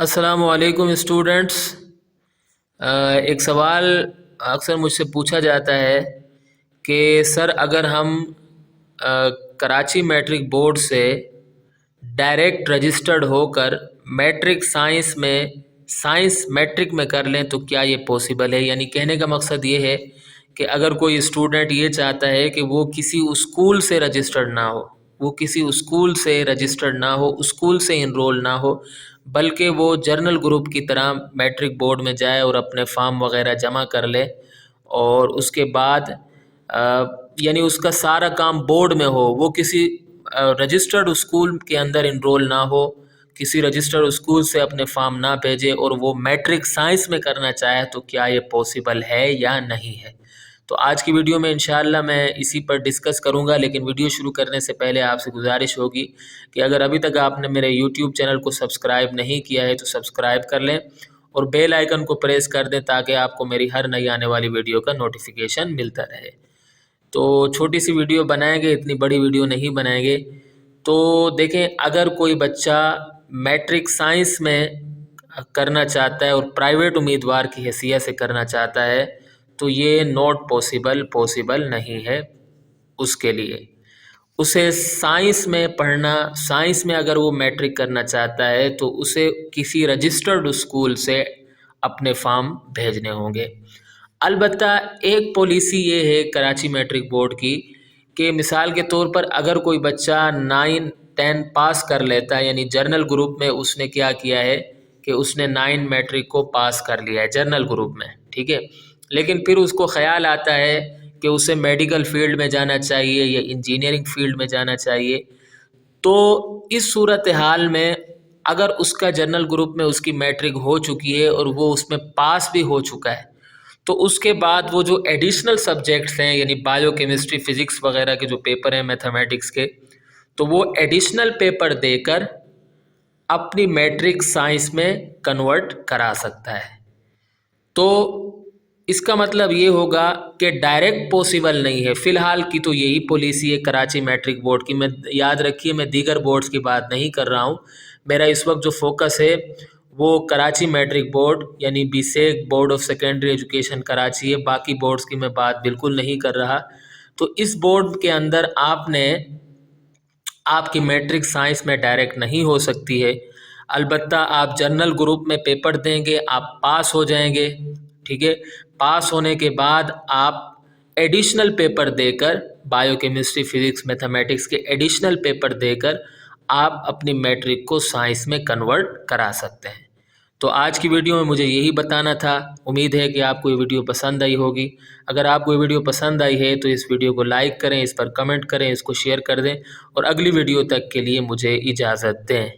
अस्सलाम वालेकुम स्टूडेंट्स। एक सवाल अक्सर मुझसे पूछा जाता है कि सर अगर हम कराची मैट्रिक बोर्ड से डायरेक्ट रजिस्टर्ड होकर मैट्रिक साइंस मैट्रिक में कर लें तो क्या ये पॉसिबल है। यानी कहने का मकसद ये है कि अगर कोई स्टूडेंट ये चाहता है कि वो किसी स्कूल से रजिस्टर्ड ना हो, वो किसी स्कूल से रजिस्टर्ड ना हो, स्कूल से इनरोल ना हो, बल्कि वो जर्नल ग्रुप की तरह मैट्रिक बोर्ड में जाए और अपने फॉर्म वगैरह जमा कर ले और उसके बाद यानी उसका सारा काम बोर्ड में हो, वो किसी रजिस्टर्ड स्कूल के अंदर इनरोल ना हो, किसी रजिस्टर्ड स्कूल से अपने फॉर्म ना भेजे और वो मैट्रिक साइंस में करना चाहे तो क्या ये पॉसिबल है या नहीं है। तो आज की वीडियो में इंशाअल्लाह मैं इसी पर डिस्कस करूंगा, लेकिन वीडियो शुरू करने से पहले आपसे गुजारिश होगी कि अगर अभी तक आपने मेरे यूट्यूब चैनल को सब्सक्राइब नहीं किया है तो सब्सक्राइब कर लें और बेल आइकन को प्रेस कर दें ताकि आपको मेरी हर नई आने वाली वीडियो का नोटिफिकेशन मिलता रहे। तो छोटी सी वीडियो बनाएंगे, इतनी बड़ी वीडियो नहीं बनाएंगे। तो देखें, अगर कोई बच्चा मैट्रिक साइंस में करना चाहता है और प्राइवेट उम्मीदवार की हैसियत से करना चाहता है तो ये नॉट पॉसिबल नहीं है उसके लिए। उसे साइंस में पढ़ना, साइंस में अगर वो मैट्रिक करना चाहता है तो उसे किसी रजिस्टर्ड स्कूल से अपने फॉर्म भेजने होंगे। अलबत्ता एक पॉलिसी ये है कराची मैट्रिक बोर्ड की कि मिसाल के तौर पर अगर कोई बच्चा 9-10 पास कर लेता है, यानी जर्नल ग्रुप में उसने क्या किया है कि उसने 9 मैट्रिक को पास कर लिया है जर्नल ग्रुप में, ठीक है, लेकिन फिर उसको ख्याल आता है कि उसे मेडिकल फील्ड में जाना चाहिए या इंजीनियरिंग फील्ड में जाना चाहिए, तो इस सूरत हाल में अगर उसका जर्नल ग्रुप में उसकी मैट्रिक हो चुकी है और वो उसमें पास भी हो चुका है तो उसके बाद वो जो एडिशनल सब्जेक्ट्स हैं यानी बायो केमिस्ट्री फिज़िक्स वगैरह के जो पेपर हैं मैथमेटिक्स के, तो वो एडिशनल पेपर देकर अपनी मैट्रिक साइंस में कन्वर्ट करा सकता है। तो इसका मतलब ये होगा कि डायरेक्ट पॉसिबल नहीं है। फ़िलहाल की तो यही पॉलिसी है कराची मैट्रिक बोर्ड की। मैं याद रखिए, मैं दीगर बोर्ड्स की बात नहीं कर रहा हूँ। मेरा इस वक्त जो फोकस है वो कराची मैट्रिक बोर्ड यानी BSEK board of secondary education Karachi है। बाकी बोर्ड्स की मैं बात बिल्कुल नहीं कर रहा। तो इस बोर्ड के अंदर आपकी मैट्रिक साइंस में डायरेक्ट नहीं हो सकती है। अलबत्ता आप जर्नल ग्रुप में पेपर देंगे, आप पास हो जाएंगे, ठीक है। पास होने के बाद आप एडिशनल पेपर देकर, बायो केमिस्ट्री फिज़िक्स मैथमेटिक्स के एडिशनल पेपर देकर आप अपनी मैट्रिक को साइंस में कन्वर्ट करा सकते हैं। तो आज की वीडियो में मुझे यही बताना था। उम्मीद है कि आपको ये वीडियो पसंद आई होगी। अगर आपको ये वीडियो पसंद आई है तो इस वीडियो को लाइक करें, इस पर कमेंट करें, इसको शेयर कर दें और अगली वीडियो तक के लिए मुझे इजाज़त दें।